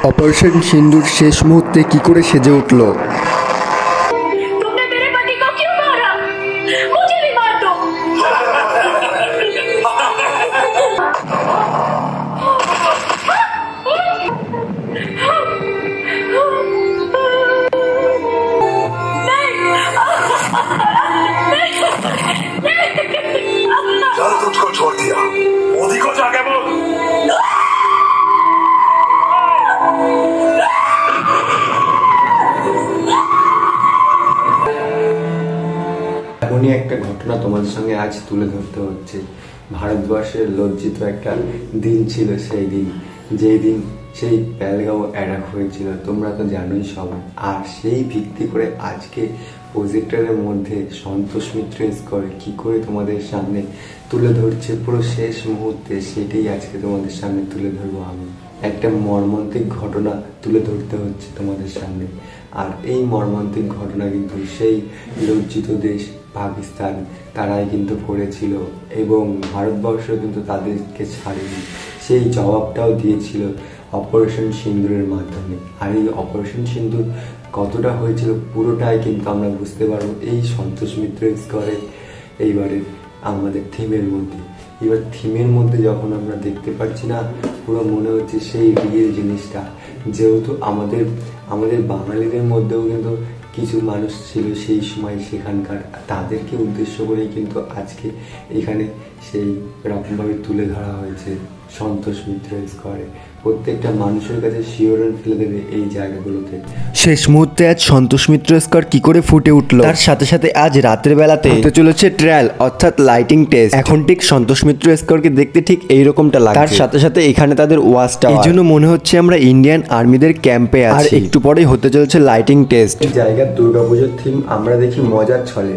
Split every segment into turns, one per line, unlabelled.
Operation সিন্দুর শেষ মুহূর্তে কি করে সেজে উঠল।
এমনই একটা ঘটনা তোমাদের সঙ্গে আজ তুলে ধরতে হচ্ছে। ভারতবর্ষের লজ্জিত একটা দিন ছিল সেই দিন, যেই দিন সেই পেহেলগাঁও অ্যাটাক হয়েছিল, তোমরা তো জানোই সবাই। আর সেই ভিত্তি করে আজকে প্রজেক্টরের মধ্যে সন্তোষ মিত্র স্কোর কি করে তোমাদের সামনে তুলে ধরছে পুরো শেষ মুহূর্তে, সেটাই আজকে তোমাদের সামনে তুলে ধরবো আমি। একটা মর্মান্তিক ঘটনা তুলে ধরতে হচ্ছে তোমাদের সামনে। আর এই মর্মান্তিক ঘটনা কিন্তু সেই লজ্জিত দেশ পাকিস্তান তারাই কিন্তু করেছিল, এবং ভারতবর্ষ কিন্তু তাদেরকে ছাড়েনি। সেই জবাবটাও দিয়েছিল অপারেশন সিন্দুরের মাধ্যমে। আর এই অপারেশন সিন্দুর কতটা হয়েছিল পুরোটাই কিন্তু আমরা বুঝতে পারবো এই সন্তোষ মিত্র স্কোরে এইবারে আমাদের থিমের মধ্যে। এবার থিমের মধ্যে যখন আমরা দেখতে পাচ্ছি না, পুরো মনে হচ্ছে সেই রিয়েল জিনিসটা। যেহেতু আমাদের বাঙালিদের মধ্যেও কিন্তু কিছু মানুষ ছিল সেই সময় সেখানকার, তাদেরকে উদ্দেশ্য করেই কিন্তু আজকে এখানে সেই রকমভাবে তুলে ধরা হয়েছে সন্তোষ মিত্র স্কোরে। প্রত্যেকটা মানুষের কাছে শিওরন ফেলে দেবে এই জায়গাগুলোতে।
শেষ মুহূর্তে আজ সন্তোষ মিত্র স্কোর কি করে ফুটে উঠলো, তার সাথে সাথে আজ রাতের বেলাতে হতে চলেছে ট্রায়াল অর্থাৎ লাইটিং টেস্ট। এখন ঠিক সন্তোষ মিত্র স্কোরকে দেখতে ঠিক এইরকম লাগে। তার সাথে সাথে এখানে তাদের ওয়াচ টাওয়ার, এই জন্য মনে হচ্ছে আমরা ইন্ডিয়ান আর্মিদের ক্যাম্পে আছি। আর একটু পরেই হতে চলেছে লাইটিং টেস্ট।
এই জায়গার দুর্গাপুজোর থিম আমরা দেখি মজার ছলে,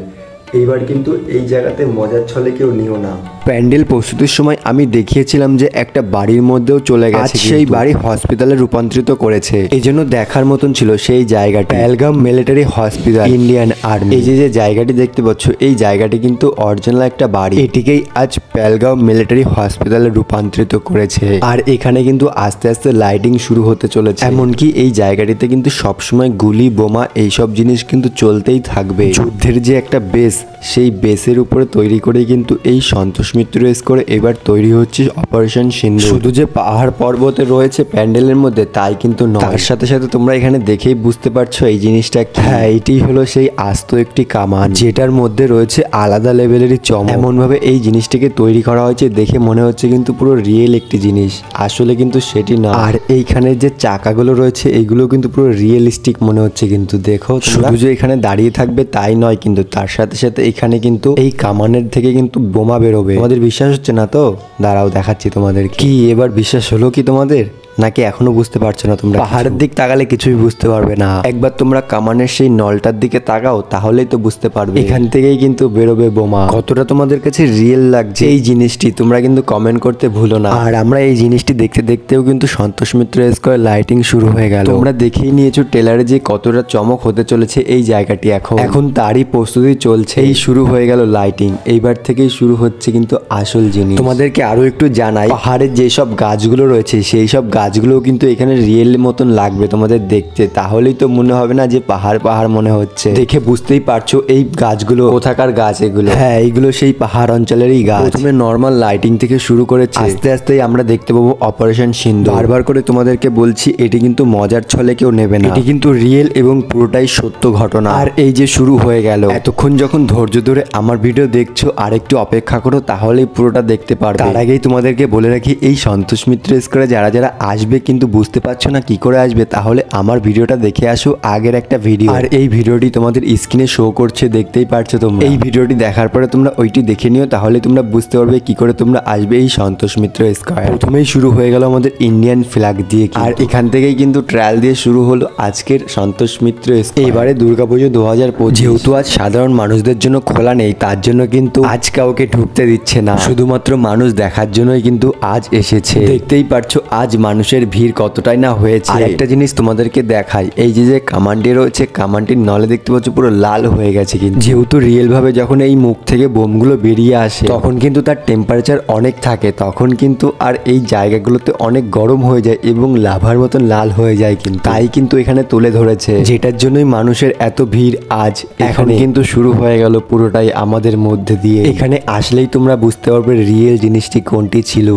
এইবার কিন্তু এই জায়গাতে মজার ছলে কেউ নিও না।
প্যান্ডেল প্রস্তুতির সময় আমি দেখিয়েছিলাম যে একটা বাড়ির মধ্যেও চলে গেছে, সেই বাড়ি হসপিটালে রূপান্তরিত করেছে। এই জন্য দেখার মতন ছিল সেই জায়গাটা। Pahalgam military hospital, Indian army. এই যে জায়গাটি দেখতে পাচ্ছ, এই জায়গাটি কিন্তু অরিজিনাল একটা বাড়ি। এটিকেই আজ পেহেলগাঁও মিলিটারি হসপিটালে রূপান্তরিত করেছে। আর এখানে কিন্তু আস্তে আস্তে লাইটিং শুরু হতে চলেছে। এমনকি এই জায়গাটিতে কিন্তু সবসময় গুলি বোমা এইসব জিনিস কিন্তু চলতেই থাকবে। যুদ্ধের যে একটা বেস, সেই বেসের উপরে তৈরি করে কিন্তু এই সন্তোষ মিত্র স্কোরে এবার তৈরি হচ্ছে অপারেশন সিন্দুর। শুধু যে পাহাড় পর্বতে রয়েছে প্যান্ডেলের মধ্যে তাই কিন্তু নয়, তার সাথে সাথে তোমরা এখানে দেখেই বুঝতে পারছো এই জিনিসটা। হ্যাঁ, এটি হলো সেই আস্ত একটি কামান, যেটার মধ্যে রয়েছে আলাদা লেভেলেরই চমক। এমন ভাবে এই জিনিসটাকে তৈরি করা হয়েছে, দেখে মনে হচ্ছে কিন্তু পুরো রিয়েল একটি জিনিস, আসলে কিন্তু সেটি না। আর এইখানে যে চাকাগুলো রয়েছে এগুলো কিন্তু পুরো রিয়েলিস্টিক মনে হচ্ছে। কিন্তু দেখো, শুধু যে এখানে দাঁড়িয়ে থাকবে তাই নয়, কিন্তু তার সাথে সাথে এখানে কিন্তু এই কামানের থেকে কিন্তু বোমা বেরোবে। তোমাদের বিশ্বাস হচ্ছে না তো? দাঁড়াও দেখাচ্ছি তোমাদের। কি এবার বিশ্বাস হলো কি তোমাদের, নাকি এখনো বুঝতে পারছো না তোমরা? পাহাড়ের দিক তাকালে কিছুই বুঝতে পারবে না। একবার তোমরা কামানের সেই নলটার দিকে তাকাও, তাহলেই তো বুঝতে পারবে এখান থেকেই কিন্তু বেরোবে বোমা। কতটা তোমাদের কাছে রিয়েল লাগছে এই জিনিসটি তোমরা কিন্তু কমেন্ট করতে ভুলো না। আর আমরা এই জিনিসটি দেখতে দেখতেও কিন্তু সন্তোষ মিত্র স্কোয়ার লাইটিং শুরু হয়ে গেল। তোমরা দেখেই নিয়েছো ট্রেলারে যে কতটা চমক হতে চলেছে এই জায়গাটি। এখন তারই প্রস্তুতি চলছে। এই শুরু হয়ে গেল লাইটিং, এইবার থেকেই শুরু হচ্ছে কিন্তু আসল জিনিস। তোমাদেরকে আরো একটু জানাই, পাহাড়ের যেসব গাছগুলো রয়েছে সেই সব গাছগুলোও কিন্তু এখানে রিয়েল মতন লাগবে তোমাদের দেখতে, তাহলেই তো মনে হবে না যে পাহাড় পাহাড় মনে হচ্ছে। দেখে বুঝতেই পারছো এই গাছগুলো কোথাকার গাছ এগুলো। হ্যাঁ, এইগুলো সেই পাহাড় অঞ্চলেরই গাছ। প্রথমে নর্মাল লাইটিং থেকে শুরু করেছে, আস্তে আস্তে আমরা দেখতে পাবো অপারেশন সিন্দুর। বারবার করে তোমাদেরকে বলছি, এটি কিন্তু মজার ছলে কেউ নেবে না, এটি কিন্তু রিয়েল এবং পুরোটাই সত্য ঘটনা। আর এই যে শুরু হয়ে গেল, এতক্ষণ যখন ধৈর্য ধরে আমার ভিডিও দেখছো আর একটু অপেক্ষা করো, তাহলেই পুরোটা দেখতে পারবে। তার আগেই তোমাদেরকে বলে রাখি, এই সন্তোষ মিত্র স্কোরে যারা যারা আসবে কিন্তু বুঝতে পারছো না কি করে আসবে, তাহলে আমার ভিডিওটা দেখে আসো, আগের একটা ভিডিও। আর এই ভিডিওটি তোমাদের স্ক্রিনে শো করছে, দেখতেই পারছো তোমরা। এই ভিডিওটি দেখার পরে তোমরা ওইটি দেখে নিও, তাহলে তোমরা বুঝতে পারবে কি করে তোমরা আসবে এই সন্তোষ মিত্র স্কোয়ার। প্রথমেই শুরু হয়ে গেল আমাদের ইন্ডিয়ান ফ্ল্যাগ দিয়ে, আর এখান থেকেই কিন্তু ট্রায়াল দিয়ে শুরু হলো আজকের সন্তোষ মিত্র স্কোয়ার। এবারে দুর্গাপুজো 2025, যেহেতু আজ সাধারণ মানুষদের জন্য খোলা নেই, তার জন্য কিন্তু আজ কাউকে ঢুকতে দিচ্ছে না, শুধুমাত্র মানুষ দেখার জন্যই কিন্তু আজ এসেছে। দেখতেই পারছো আজ মানুষ মানুষের ভিড় কতটাই না হয়েছে। আর একটা জিনিস তোমাদেরকে দেখাই, এই যে কামানটি রয়েছে, কামানটির নলে দেখতে পাচ্ছ পুরো লাল হয়ে গেছে, কিন্তু যেহেতু রিয়েল ভাবে যখন এই মুখ থেকে বোমগুলো বেরিয়ে আসে তখন কিন্তু তার টেম্পারেচার অনেক থাকে, তখন কিন্তু আর এই জায়গাগুলোতে অনেক গরম হয়ে যায় এবং লাভার মতন লাল হয়ে যায়, কিন্তু তাই কিন্তু এখানে তুলে ধরেছে, যেটার জন্যই মানুষের এত ভিড় আজ এখানে কিন্তু শুরু হয়ে গেল পুরোটাই আমাদের মধ্যে দিয়ে। এখানে আসলেই তোমরা বুঝতে পারবে রিয়েল জিনিসটি কোনটি ছিল।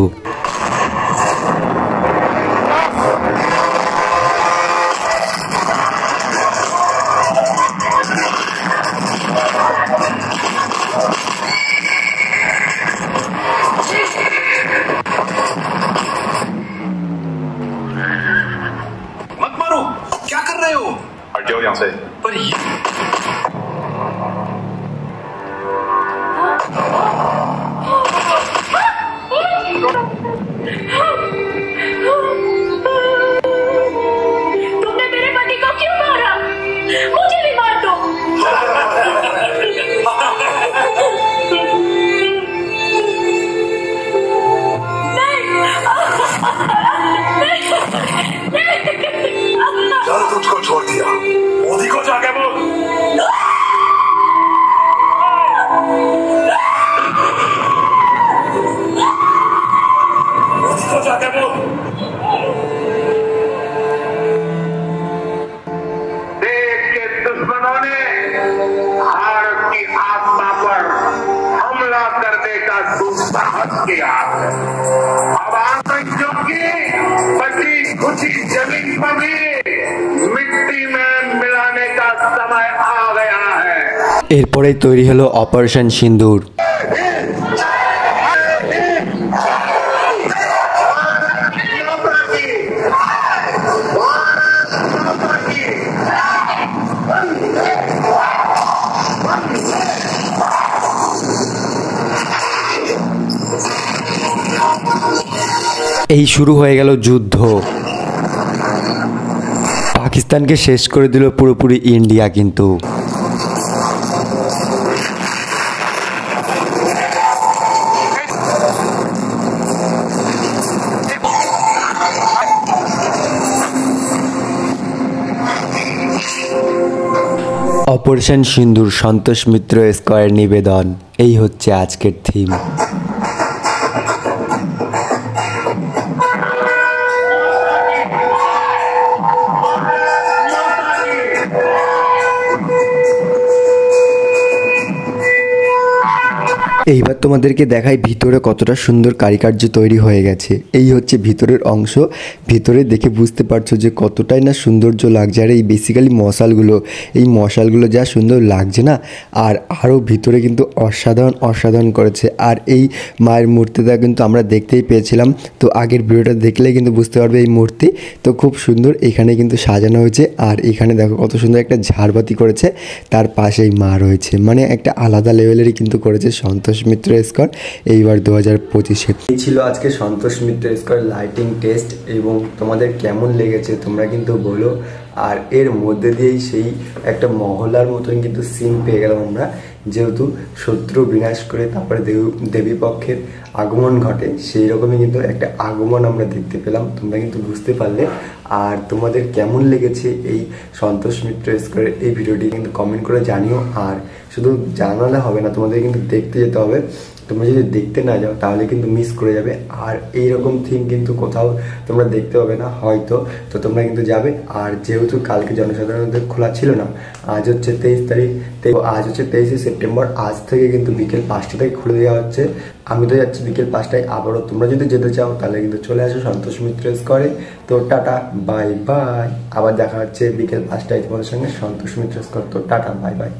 मत मारो, क्या कर रहे हो?
हट जाओ यहाँ से।
पर ये
तुमने मेरे पति को क्यों मारा? मुझे भी मार दो।
चल तुझको छोड़ दिया, मोदी को जाके बोल। मोदी को जाके बोल।
देश के दुश्मनों ने भारत की आत्मा पर हमला करने का दुस्साहस किया है। अब आतंकियों की बची खुची जमीन पर भी मिट्टी में मिलाने का समय आ गया है।
এরপরেই তৈরি হলো অপারেশন সিন্দুর। এই শুরু হয়ে গেল যুদ্ধ। পাকিস্তানকে শেষ করে দিল পুরোপুরি ইন্ডিয়া কিন্তু। অপারেশন সিন্দুর, সন্তোষ মিত্র স্কয়ার নিবেদন, এই হচ্ছে আজকের থিম। এইবার তোমাদেরকে দেখাই ভিতরে কতটা সুন্দর কারুকার্য তৈরি হয়ে গেছে। এই হচ্ছে ভিতরের অংশ। ভিতরে দেখে বুঝতে পারছো যে কতটাই না সৌন্দর্য লাগছে। আর এই বেসিক্যালি এই মশালগুলো যা সুন্দর লাগছে না, আর আরও ভিতরে কিন্তু অসাধারণ করেছে। আর এই মায়ের মূর্তিটা কিন্তু আমরা দেখতেই পেয়েছিলাম, তো আগের ভিডিওটা দেখলে কিন্তু বুঝতে পারবে এই মূর্তি তো খুব সুন্দর এখানে কিন্তু সাজানো হয়েছে। আর এখানে দেখো কত সুন্দর একটা ঝাড়বাতি করেছে, তার পাশেই মা রয়েছে, মানে একটা আলাদা লেভেলেরই কিন্তু করেছে সন্তোষ মিত্র স্কয়ার এইবার 2025-এ।
এই ছিল আজকে Santosh Mitra square lighting test, এবং তোমাদের কেমন লেগেছে তোমরা কিন্তু বলো। আর এর মধ্যে দিয়েই সেই একটা মহলার মতন কিন্তু সিন পেয়ে গেলাম আমরা, যেহেতু শত্রু বিনাশ করে তারপরে দেবী পক্ষের আগমন ঘটে, সেই রকমই কিন্তু একটা আগমন আমরা দেখতে পেলাম, তোমরা কিন্তু বুঝতে পারলে। আর তোমাদের কেমন লেগেছে এই সন্তোষ মিত্র স্কয়ারের এই ভিডিওটি কিন্তু কমেন্ট করে জানিও। আর শুধু জানালে হবে না, তোমাদের কিন্তু দেখতে যেতে হবে। তোমরা যদি দেখতে না যাও তাহলে কিন্তু মিস করে যাবে। আর এইরকম থিম কিন্তু কোথাও তোমরা দেখতে পাবে না হয়তো, তো তোমরা কিন্তু যাবে। আর যেহেতু কালকে জনসাধারণদের খোলা ছিল না, আজ হচ্ছে 23 তারিখ, আজ হচ্ছে 23শে সেপ্টেম্বর, আজ থেকে কিন্তু বিকেল 5টা থেকে খুলে দেওয়া হচ্ছে। আমি তো যাচ্ছি বিকেল 5টায়। আবারও তোমরা যদি যেতে চাও তাহলে কিন্তু চলে আসো সন্তোষ মিত্র স্কয়ারে। তো টাটা বাই বাই, আবার দেখা হচ্ছে বিকেল 5টায় তোমাদের সঙ্গে সন্তোষ মিত্র স্কয়ার। তো টাটা বাই বাই।